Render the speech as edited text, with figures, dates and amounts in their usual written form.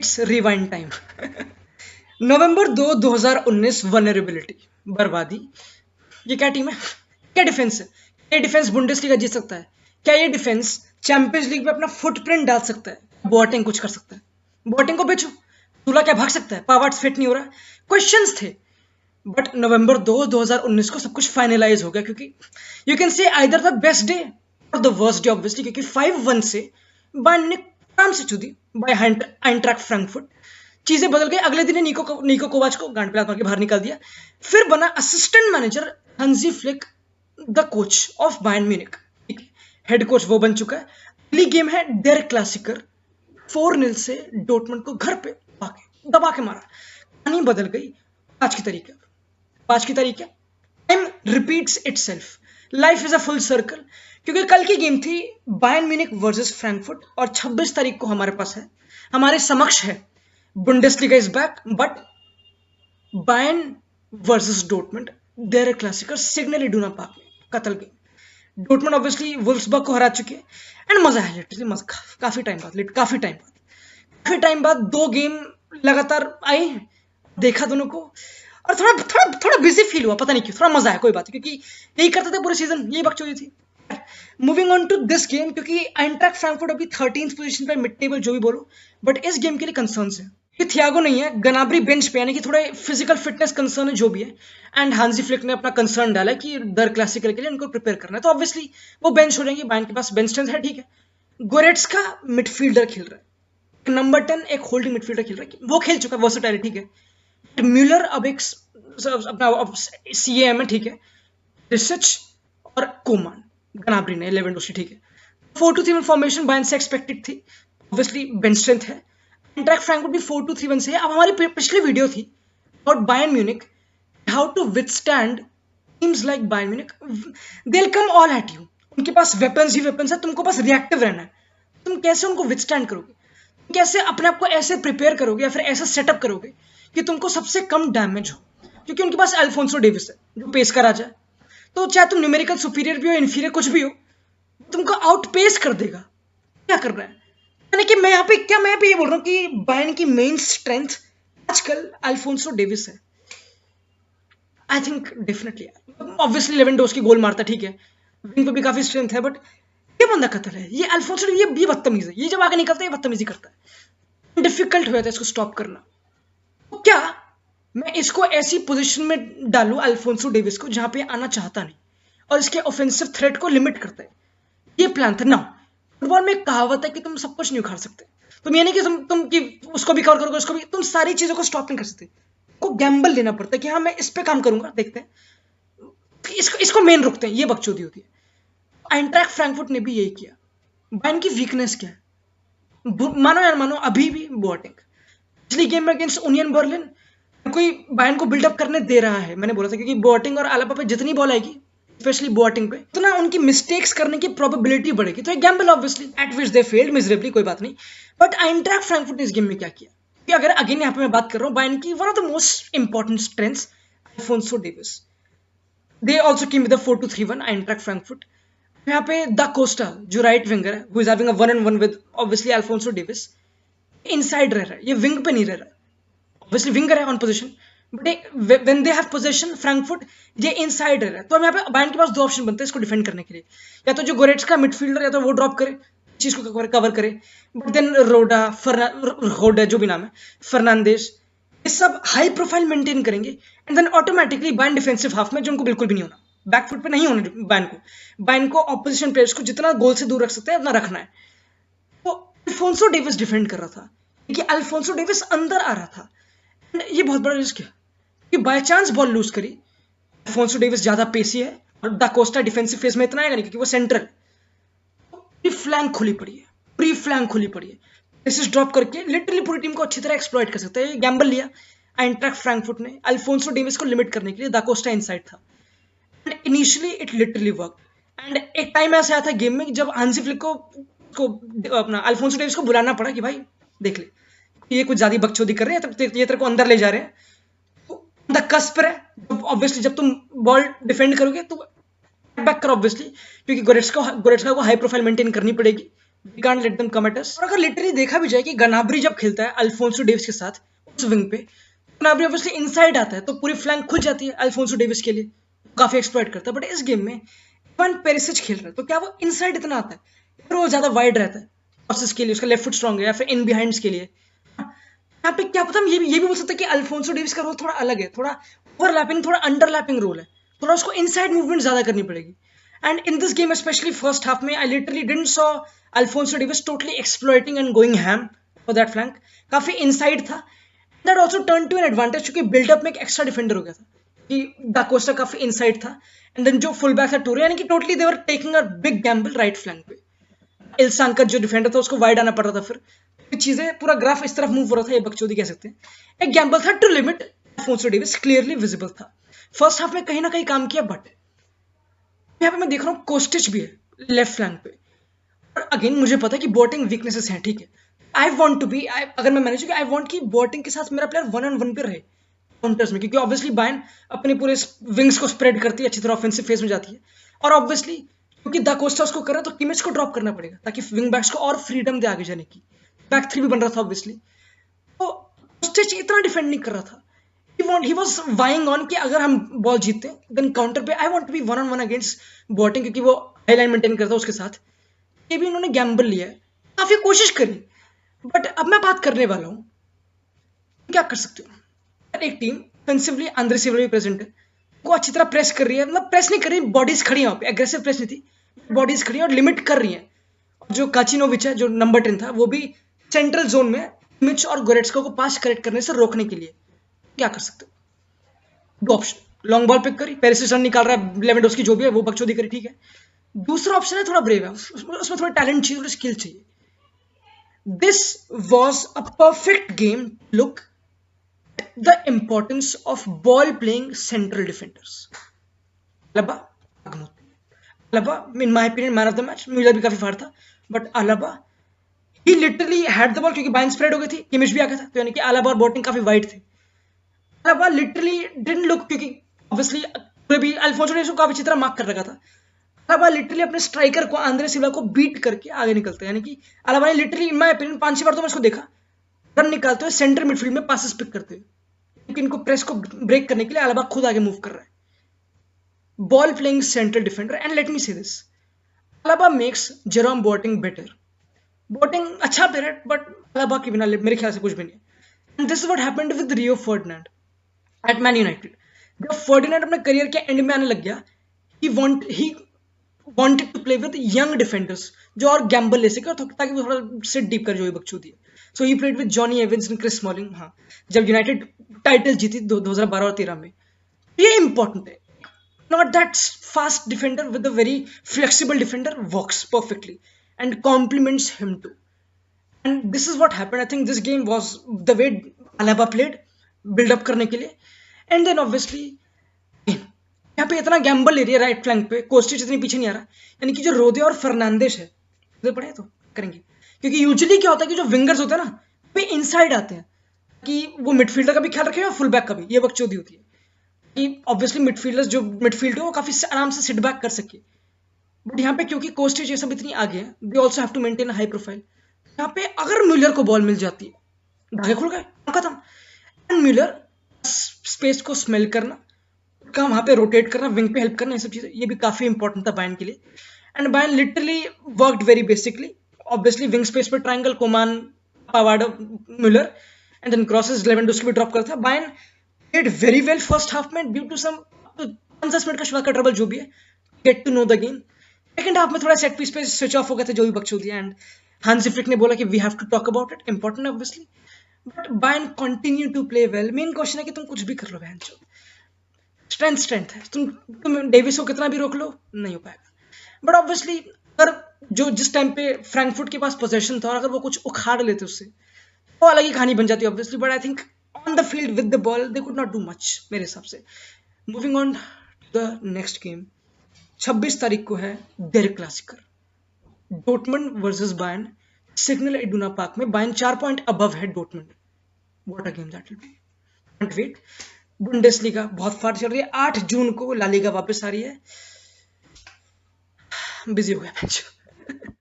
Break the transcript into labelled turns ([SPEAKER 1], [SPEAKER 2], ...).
[SPEAKER 1] It's rewind time. November 2 2019 vulnerability, बर्बादी। ये क्या टीम है, क्या डिफेंस है? ये डिफेंस बुंडेसलीगा जीत सकता है? क्या ये डिफेंस चैंपियंस लीग में अपना फुटप्रिंट डाल सकता है? बोटिंग कुछ कर सकता है? बोटिंग को बेचो, दूल्हा क्या भाग सकता है? पावर्ट्स फिट नहीं हो रहा? क्वेश्चंस थे, बट नवंबर 2 2019 को सब कुछ फाइनलाइज हो गया, क्योंकि you can say either the best day और द वर्स्ट डे ऑब्वियसली, क्योंकि 5-1 से बायर्न ने काम से चुदी बाय आइंट्रैक्ट फ्रैंकफर्ट। चीजें बदल गई, अगले दिन नीको कोवाच को गांड पे लात मार के बाहर निकाल दिया। फिर बना असिस्टेंट मैनेजर हंजी flick, the coach of Bayern Munich. Head coach वो बन चुका है। अगली गेम है डेर क्लासिकर, 4-0 से डोटमंड को घर पे दबा के मारा। कहानी बदल गई। आज की तारीख है, time repeats itself, life is a full circle. क्योंकि कल की गेम थी बायर्न म्यूनिख वर्सेस फ्रैंकफर्ट, और 26 तारीख को हमारे पास है, हमारे समक्ष है, Bundesliga is back, but Bayern versus Dortmund, there Klassiker Signal Iduna Park में, कतल गेम। डोटमंड ऑब्वियसली वुल्फ्सबर्ग को हरा चुके हैं, एंड मजा है लिटरली, मजा काफी टाइम बाद 2 गेम लगातार आई, देखा दोनों को, और थोड़ा बिजी फील हुआ, पता नहीं क्यों, थोड़ा मजा आया, कोई बात नहीं, क्योंकि यही करते थे पूरे सीजन, यही बकचोदी थी। Moving on to this game, क्योंकि आइंट्रैक्ट फ्रैंकफर्ट अभी 13th पोजीशन पे, मिड टेबल जो भी बोलो, बट इस गेम के लिए कंसर्न्स है। ये थियागो नहीं है, गनाब्री बेंच पे, यानी कि थोड़े फिजिकल फिटनेस कंसर्न है, जो भी है। एंड हांजी फ्लिक ने अपना कंसर्न डाला कि दर क्लासिकर के लिए इनको प्रिपेयर करना है, तो ऑब्वियसली वो बेंच हो जाएंगे, बायर्न के पास बेंच स्ट्रेंथ है, ठीक है। गोरेट्स्का मिडफील्डर खेल रहा है, नंबर 10 एक होल्डिंग मिडफील्डर खेल रहा है, वो खेल चुका है, वर्सेटाइल, ठीक है। म्यूलर अब एक अपना सीएम है, ठीक है। रिसच और कोमान, गनाब्री ने, लेवेंडोस्की, ठीक है। 4-2-3-1 फॉर्मेशन बायर्न से एक्सपेक्टेड थी, ऑब्वियसली बेंच स्ट्रेंथ है। आइंट्रैक्ट फ्रैंकफर्ट भी 4-2-3-1 से है। अब हमारी पिछली वीडियो थी about Bayern Munich, how to withstand teams like Bayern Munich, they will come all at you, उनके पास वेपन्स ही वेपन्स है, तुमको बस रिएक्टिव रहना है। तुम कैसे उनको विथस्टैंड करोगे, कैसे अपने आप को ऐसे प्रिपेयर करोगे या फिर ऐसा सेटअप करोगे कि तुमको सबसे कम डैमेज हो, क्योंकि उनके पास अल्फोंसो डेविस है जो पेस का राजा है, तो चाहे तुम न्यूमेरिकल सुपीरियर भी हो, इन्फीरियर कुछ भी हो, तुमको आउट पेस कर देगा। क्या कर रहा है, यानी कि मैं यहाँ पे ये बोल रहा हूँ कि बायर्न की मेन स्ट्रेंथ आजकल अल्फोंसो डेविस है। I think definitely, obviously Lewandowski goal मारता, ठीक है, विंग पे भी काफी स्ट्रेंथ है, बट ये बंदा कतल है, ये अल्फोंसो, ये बदतमीज है, ये जब आगे निकलता है ये बदतमीजी करता है, डिफिकल्ट हो जाता है इसको स्टॉप करना। तो क्या मैं इसको ऐसी पोजीशन में डालूं अल्फोंसो डेविस को जहां पे आना चाहता नहीं, और इसके ऑफेंसिव थ्रेट को लिमिट करता है, ये प्लान था ना। फुटबॉल में एक कहावत है कि तुम सब कुछ नहीं उखाड़ सकते, तुम ये नहीं कि तुम कि उसको भी कवर करोगे, उसको भी, तुम सारी चीजों को स्टॉप नहीं कर सकते, को गैम्बल लेना पड़ता है कि हाँ मैं इस पे काम करूंगा, देखते हैं इसको मेन रुकते हैं, ये बकचोदी होती है। आइंट्रैक्ट फ्रैंकफर्ट ने भी यही किया। बायर्न की वीकनेस क्या है, मानो यार मानो, अभी भी बोटिंग। पिछली गेम में अगेंस्ट यूनियन बर्लिन कोई बायर्न को बिल्डअप करने दे रहा है, मैंने बोला था, क्योंकि बोटिंग और अलापा पे जितनी बॉल आएगी, स्पेशली बोटिंग पे, तो ना उनकी मिस्टेक्स करने की प्रोबेबिलिटी बढ़ेगी, तो एक Gamble obviously, eight which they failed miserably, कोई बात नहीं। बट आइंट्रैक्ट फ्रैंकफर्ट ने इस गेम में क्या किया, कि अगर अगेन यहाँ पे मैं बात कर रहा हूँ बायर्न की one of the most important strengths, Alphonso Davies. They also came with 4-2-3-1 Eintracht Frankfurt. यहाँ पे द कोस्टा जो राइट विंगर है, who is having a 1-on-1 with obviously Alphonso Davies, inside रह रहा है, ये विंग पे नहीं रह रहा है, ऑब्वियसली विंगर है on position, but when they have position Frankfurt, ये इनसाइड रह रहा है। तो अब यहाँ पे बायर्न के पास 2 ऑप्शन बनते हैं इसको डिफेंड करने के लिए, या तो जो गोरेट्स्का मिडफील्डर, या तो वो ड्रॉप करे, चीज को कवर करे, बट देन रोडा जो भी नाम है, फर्नांडेस, ये सब हाई प्रोफाइल मेंटेन करेंगे, and then automatically Bayern defensive half में, जो उनको बिल्कुल भी नहीं होना, बैकफुट पे नहीं होना बायर्न को ऑपोजिशन प्लेयर्स को जितना गोल से दूर रख सकते हैं उतना रखना है। तो अल्फोंसो डेविस डिफेंड कर रहा था, क्योंकि अल्फोंसो डेविस अंदर आ रहा था, ये बहुत बड़ा रिस्क है कि बाय चांस बॉल लूज करी, अल्फोंसो डेविस ज्यादा पेसी है और दा कोस्टा डिफेंसिव फेज में इतना आएगा नहीं, क्योंकि वो सेंट्रल, पूरी फ्लैंक खुली पड़ी है, दिस इज ड्रॉप करके लिटरली पूरी टीम को अच्छी तरह एक्सप्लॉइट कर सकते हैं। गैम्बल लिया आइंट्रैक्ट फ्रैंकफर्ट ने अल्फोंसो डेविस को लिमिट करने के लिए, दा कोस्टा इनसाइड था, and initially it literally work. And एक टाइम ऐसा आया था गेम में जब हांसी फ्लिक को अपना अल्फोंसो डेविस को बुलाना पड़ा कि भाई देख ले, ये कुछ ज्यादा बकचोदी कर रहे हैं, तो ये तेरे को अंदर ले जा रहे हैं, द कस्प है, ऑब्वियसली जब तुम बॉल डिफेंड करोगे तो बैक कर, ऑब्वियसली, क्योंकि गोरेट्स्का को हाई प्रोफाइल मेंटेन करनी पड़ेगी, we can't let them come at us. और अगर लिटरली देखा भी जाए कि गनाब्री जब खेलता है अल्फोंसो डेविस के साथ उस विंग पे, गनाब्री ऑब्वियसली इनसाइड आता है तो पूरी फ्लैंक खुल जाती है अल्फोंसो डेविस के लिए, काफी एक्सप्लॉइट करता है। बट इस गेम में इवान पेरिसिच खेल रहा है तो क्या वो इनसाइड इतना आता है, फिर वो ज्यादा वाइड रहता है क्रॉसेस के लिए, उसका लेफ्ट फुट स्ट्रांग है, या फिर इन बिहाइंड्स के लिए। यहाँ पे क्या पता, हम ये भी बोल सकते हैं कि अल्फोंसो डेविस का रोल थोड़ा अलग है, थोड़ा ओवरलैपिंग, थोड़ा अंडरलैपिंग रोल है, थोड़ा उसको इनसाइड मूवमेंट ज्यादा करनी पड़ेगी। And in this game specially first half में I literally didn't saw Alphonso Davies totally exploiting and going ham for that flank. काफी इनसाइड था, that also turn to an advantage, क्योंकि बिल्डअप में एक extra defender हो गया था कि दा कोस्टा काफी इनसाइड था। एंड देन जो फुल बैक था टोरे, यानी कि totally they were taking a big Gamble right flank पे। इल्सान का जो डिफेंडर था उसको वाइड आना पड़ रहा था, फिर चीजें पूरा ग्राफ इस तरफ मूव हो रहा था, ये बकचोदी कह सकते हैं। एक गैम्बल था to limit Alphonso Davies, clearly visible था। फर्स्ट हाफ में कहीं ना कहीं काम किया, बट यहाँ पे मैं देख रहा हूँ कोस्टिच भी है लेफ्ट फ्लैंक पे। और अगेन मुझे पता है कि बोटिंग वीकनेसेस हैं, ठीक है। आई वॉन्ट टू बी, अगर मैं मैनेज आई वॉन्ट कि बोटिंग के साथ मेरा प्लेयर 1-on-1 पे रहे काउंटर्स में, क्योंकि ऑब्वियसली बायन अपने पूरे विंग्स को स्प्रेड करती है, अच्छी तरह ऑफेंसिव फेज में जाती है। और ऑब्वियसली क्योंकि दा कोस्टा उसको कर रहा है तो किमिच को ड्रॉप करना पड़ेगा ताकि विंग बैक्स को और फ्रीडम दे आगे जाने की। बैक थ्री भी बन रहा था ऑब्वियसली, तो कोस्टिच इतना डिफेंड नहीं कर रहा था। ही वाज वाइंग ऑन कि अगर हम बॉल जीतते हैं देन काउंटर पे I want to be 1-on-1 against Boateng, क्योंकि वो हाई लाइन मेंटेन करता है उसके साथ। ये भी उन्होंने गैम्बल लिया है, काफी कोशिश करी, बट अब मैं बात करने वाला हूँ क्या कर सकते हो। एक टीम ऑफेंसिवली अनरिसीवेबली प्रेजेंट है, को अच्छी तरह प्रेस कर रही है, मतलब प्रेस नहीं कर रही, बॉडीज खड़ी है वहाँ पे, एग्रेसिव प्रेस नहीं थी, बॉडीज खड़ी है और लिमिट कर रही है। जो काचिनोविच है जो नंबर 10 था, वो भी सेंट्रल जोन में मिच और गोरेट्स्का को पास करेक्ट करने से रोकने के लिए क्या कर सकते हो। दो ऑप्शन, लॉन्ग बॉल पिक करी, पेरिसिच रन निकाल रहा है, लेवेंडोस्की जो भी है वो बकचोदी करी, ठीक है। दूसरा ऑप्शन है थोड़ा ब्रेव है, उसमें थोड़ा टैलेंट चाहिए, थोड़ी स्किल चाहिए। This was a perfect game, look the importance of ball playing central defenders. Alaba, Alaba, in my opinion, man of the match. मुझे भी काफी फाड़ था, but Alaba, he literally had the ball क्योंकि बाइन स्प्रेड हो गई थी, किमिच भी आ गया था, तो यानी कि Alaba और बोटिंग काफी वाइड थे। Alaba literally didn't look, क्योंकि obviously पूरे भी अल्फोंसो डेविस को काफी अच्छी तरह मार्क कर रखा था। Alaba लिटरली अपने स्ट्राइकर को आंद्रे सिल्वा को बीट करके आगे निकलता है, यानी कि Alaba ने लिटरली इन माय ओपिनियन 5-6 बार तो मैं इसको देखा रन निकालते हुए सेंटर मिडफील्ड में पासेस पिक करते हुए, क्योंकि इनको प्रेस को ब्रेक करने के लिए अलाबा खुद आगे मूव कर रहा है। Ball playing central defender, and let me say this, Alaba makes Jerome Boateng better. Boateng अच्छा प्लेयर है, बट अलाबा के बिना मेरे ख्याल से कुछ भी नहीं। And this is what happened with Rio Ferdinand at Man United. जब फर्डिनेंड अपने करियर के एंड में आने लग गया, ही wanted to play with young defenders जो और गैम्बल ले सके, ताकि वो थोड़ा सिट डीप कर जो बकचोदी है। So he played with Jonny Evans and Chris Smalling. हाँ, जब यूनाइटेड टाइटल जीती 2012 और 13 में, ये इंपॉर्टेंट है। Not that fast defender with a very flexible defender works perfectly and complements him too, and this is what happened. I think this game was the way Alaba played buildup करने के लिए। And then obviously यहाँ पे इतना Gamble ले रही है right flank पे, कोस्टिच इतनी पीछे नहीं आ रहा, यानी कि जो रोदे और फर्नांडिस है इधर पड़े तो करेंगे, क्योंकि यूजुअली क्या होता है कि जो विंगर्स होते हैं ना वे इनसाइड आते हैं कि वो मिडफील्डर का भी ख्याल रखें और फुल बैक का भी, ये बकचोदी होती है कि ऑब्वियसली मिडफील्डर्स जो मिडफील्ड है वो काफी आराम से सिट बैक कर सके। बट यहाँ पे क्योंकि कोस्टिच ये सब इतनी आगे है, they also have to maintain high profile. यहाँ पे अगर म्यूलर को बॉल मिल जाती है, धागे खुल गए, खत्म। एंड म्यूलर स्पेस को स्मेल करना, का वहां पे रोटेट करना, विंग पे हेल्प करना, ये सब चीजें ये भी काफी इंपॉर्टेंट था बायन के लिए। And Bayern literally worked very basically, obviously wing space पे triangle, Coman, Pavard, Müller, and then crosses Lewandowski भी ड्रॉप करता। Bayern played very well first half में ड्यू टू सम 50 मिनट का शुरुआत का ट्रबल जो भी है, get to know the game. Second half में थोड़ा सेट पीस पे स्विच ऑफ हो गया था जो भी बकचोदी, एंड हांसी फ्लिक ने बोला कि we have to talk about it, important है obviously, but Bayern continue to play well. Main question है कि तुम कुछ भी कर लो बहन चो, स्ट्रेंथ है, तुम डेविस को कितना भी रोक लो नहीं हो पाएगा। बट ऑब्वियसली अगर जो जिस टाइम पे फ्रैंकफर्ट के पास पोजेशन था और अगर वो कुछ उखाड़ लेते उससे, वो अलग ही कहानी बन जाती है obviously. But I think on the field with the ball they could not do much मेरे हिसाब से। Moving on to the next game, 26 तारीख को है der Klassiker, Dortmund versus Bayern, Signal Iduna Park में। बायर्न 4 पॉइंट अबव है Dortmund. What a game that will be, can't wait. Bundesliga बहुत fast चल रही है, 8 जून को ला लीगा वापस आ रही है। बिजी हो गया मैच।